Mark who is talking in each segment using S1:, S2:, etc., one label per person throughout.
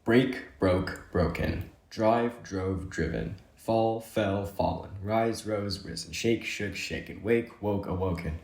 S1: Break, broke, broken. Drive, drove, driven. Fall, fell, fallen. Rise, rose, risen. Shake, shook, shaken. Wake, woke, awoken.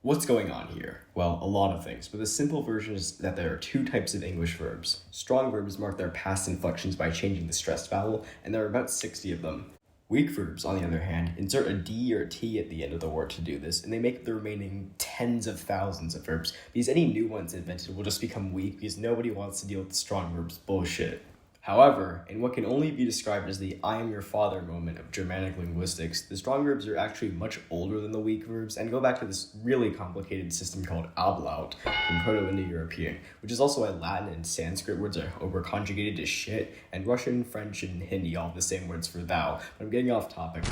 S1: What's going on here? Well, a lot of things, but the simple version is that there are two types of English verbs. Strong verbs mark their past inflections by changing the stressed vowel, and there are about 60 of them. Weak verbs, on the other hand, insert a D or a T at the end of the word to do this, and they make the remaining tens of thousands of verbs, because any new ones invented will just become weak because nobody wants to deal with the strong verbs bullshit. However, in what can only be described as the I am your father moment of Germanic linguistics, the strong verbs are actually much older than the weak verbs and go back to this really complicated system called ablaut from Proto-Indo-European, which is also why Latin and Sanskrit words are overconjugated to shit, and Russian, French, and Hindi all have the same words for thou, but I'm getting off topic.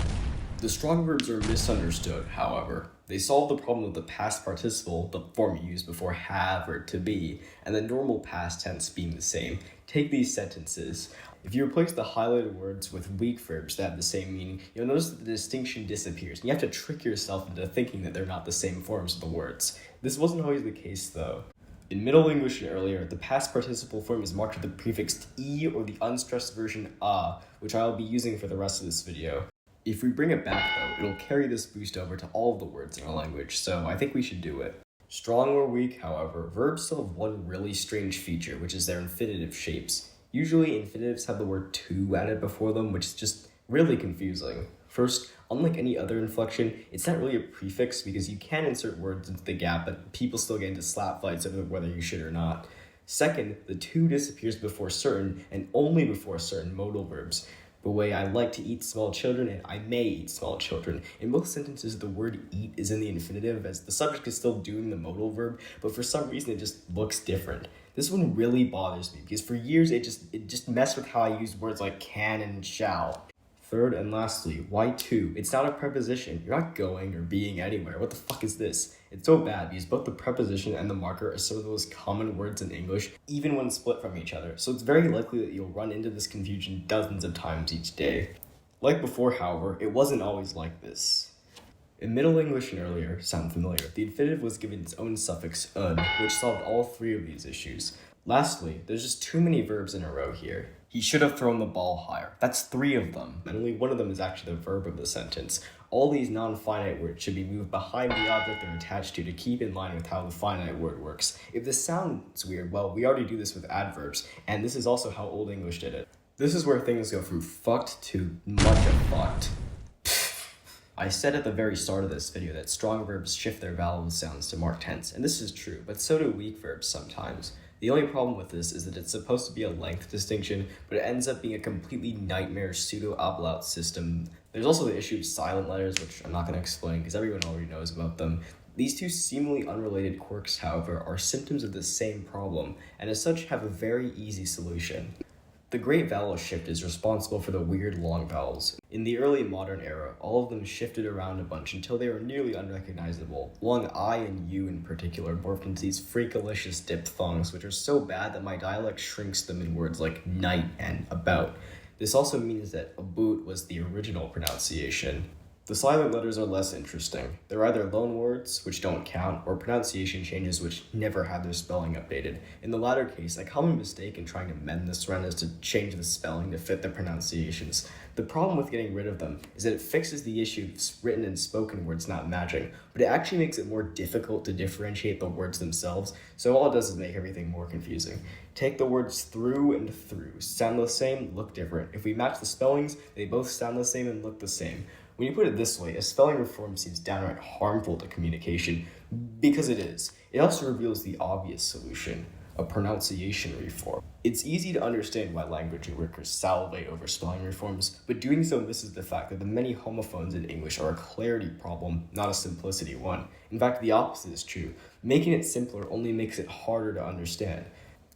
S1: The strong verbs are misunderstood, however. They solve the problem of the past participle, the form you use before have or to be, and the normal past tense being the same. Take these sentences. If you replace the highlighted words with weak verbs that have the same meaning, you'll notice that the distinction disappears, and you have to trick yourself into thinking that they're not the same forms of the words. This wasn't always the case, though. In Middle English and earlier, the past participle form is marked with the prefix e or the unstressed version a, which I'll be using for the rest of this video. If we bring it back, though, it'll carry this boost over to all of the words in our language, so I think we should do it. Strong or weak, however, verbs still have one really strange feature, which is their infinitive shapes. Usually, infinitives have the word to added before them, which is just really confusing. First, unlike any other inflection, it's not really a prefix because you can insert words into the gap, but people still get into slap fights over whether you should or not. Second, the to disappears before certain, and only before certain modal verbs. The way I like to eat small children and I may eat small children. In both sentences, the word eat is in the infinitive as the subject is still doing the modal verb, but for some reason it just looks different. This one really bothers me because for years it just messed with how I used words like can and shall. Third and lastly, why to? It's not a preposition. You're not going or being anywhere. What the fuck is this? It's so bad because both the preposition and the marker are some of the most common words in English, even when split from each other, so it's very likely that you'll run into this confusion dozens of times each day. Like before, however, it wasn't always like this. In Middle English and earlier, sound familiar, the infinitive was given its own suffix un, which solved all three of these issues. Lastly, there's just too many verbs in a row here. He should have thrown the ball higher. That's 3 of them, and only one of them is actually the verb of the sentence. All these non-finite words should be moved behind the object they're attached to keep in line with how the finite word works. If this sounds weird, well, we already do this with adverbs, and this is also how Old English did it. This is where things go from fucked to much of fucked. I said at the very start of this video that strong verbs shift their vowel sounds to mark tense, and this is true, but so do weak verbs sometimes. The only problem with this is that it's supposed to be a length distinction, but it ends up being a completely nightmare pseudo-ablaut system. There's also the issue of silent letters, which I'm not going to explain because everyone already knows about them. These two seemingly unrelated quirks, however, are symptoms of the same problem, and as such have a very easy solution. The great vowel shift is responsible for the weird long vowels. In the early modern era, all of them shifted around a bunch until they were nearly unrecognizable. Long I and U in particular morphed into these freakalicious diphthongs, which are so bad that my dialect shrinks them in words like night and about. This also means that about was the original pronunciation. The silent letters are less interesting. They're either loan words, which don't count, or pronunciation changes which never had their spelling updated. In the latter case, a common mistake in trying to mend this run is to change the spelling to fit the pronunciations. The problem with getting rid of them is that it fixes the issue of written and spoken words not matching, but it actually makes it more difficult to differentiate the words themselves, so all it does is make everything more confusing. Take the words through and through. Sound the same, look different. If we match the spellings, they both sound the same and look the same. When you put it this way, a spelling reform seems downright harmful to communication, because it is. It also reveals the obvious solution, a pronunciation reform. It's easy to understand why language workers salivate over spelling reforms, but doing so misses the fact that the many homophones in English are a clarity problem, not a simplicity one. In fact, the opposite is true. Making it simpler only makes it harder to understand.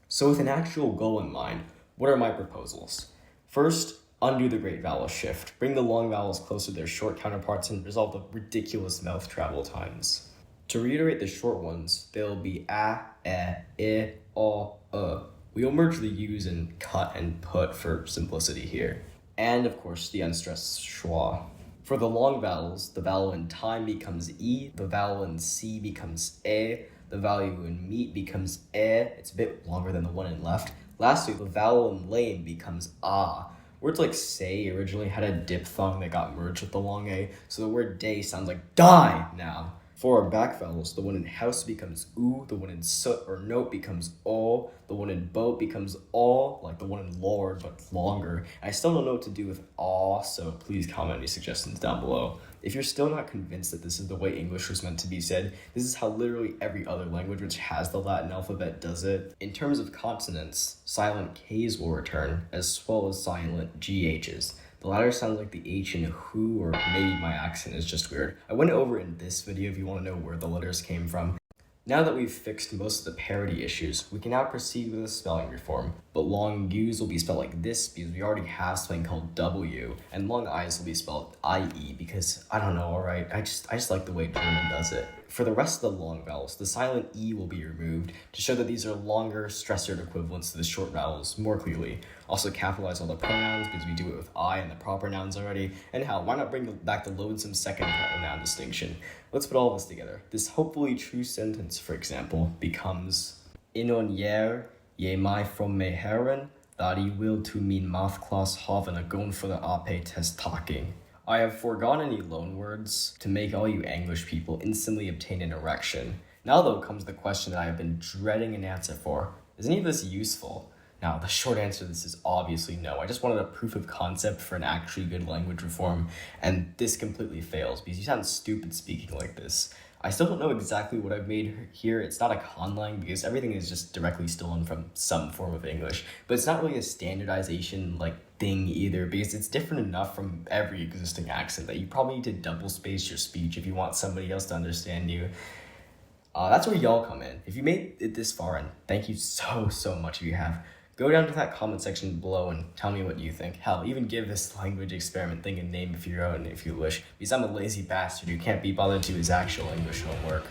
S1: So with an actual goal in mind, what are my proposals? First, undo the great vowel shift. Bring the long vowels closer to their short counterparts and resolve the ridiculous mouth travel times. To reiterate the short ones, they'll be a, I, o. We'll merge the U's and cut and put for simplicity here. And of course, the unstressed schwa. For the long vowels, the vowel in time becomes E, the vowel in C becomes E, the vowel in meat becomes E. It's a bit longer than the one in left. Lastly, the vowel in lame becomes ah. Words like say originally had a diphthong that got merged with the long A, so the word day sounds like die now. For our back vowels, the one in house becomes oo, the one in soot or note becomes o, the one in boat becomes all, like the one in lord, but longer. I still don't know what to do with aw, so please comment any suggestions down below. If you're still not convinced that this is the way English was meant to be said, this is how literally every other language which has the Latin alphabet does it. In terms of consonants, silent Ks will return, as well as silent GHs. The latter sounds like the H in who, or maybe my accent is just weird. I went over it in this video if you want to know where the letters came from. Now that we've fixed most of the parity issues, we can now proceed with a spelling reform. But long U's will be spelled like this because we already have something called W, and long I's will be spelled IE because, I don't know, alright, I just like the way German does it. For the rest of the long vowels, the silent E will be removed to show that these are longer, stressor equivalents to the short vowels more clearly. Also capitalize all the pronouns because we do it with I and the proper nouns already. And hell, why not bring back the loathsome second pronoun distinction? Let's put all this together. This hopefully true sentence, for example, becomes Inon yer, je mij from me heren, that I will to min mathklas haven a gun for the AP test talking. I have forgone any loan words to make all you English people instantly obtain an erection. Now though comes the question that I have been dreading an answer for. Is any of this useful? Now, the short answer to this is obviously no. I just wanted a proof of concept for an actually good language reform, and this completely fails because you sound stupid speaking like this. I still don't know exactly what I've made here. It's not a conlang because everything is just directly stolen from some form of English, but it's not really a standardization thing either because it's different enough from every existing accent that you probably need to double space your speech if you want somebody else to understand you. That's where y'all come in. If you made it this far, and thank you so much if you have, go down to that comment section below and tell me what you think. Hell, even give this language experiment thing a name of your own if you wish, because I'm a lazy bastard who can't be bothered to do his actual English homework.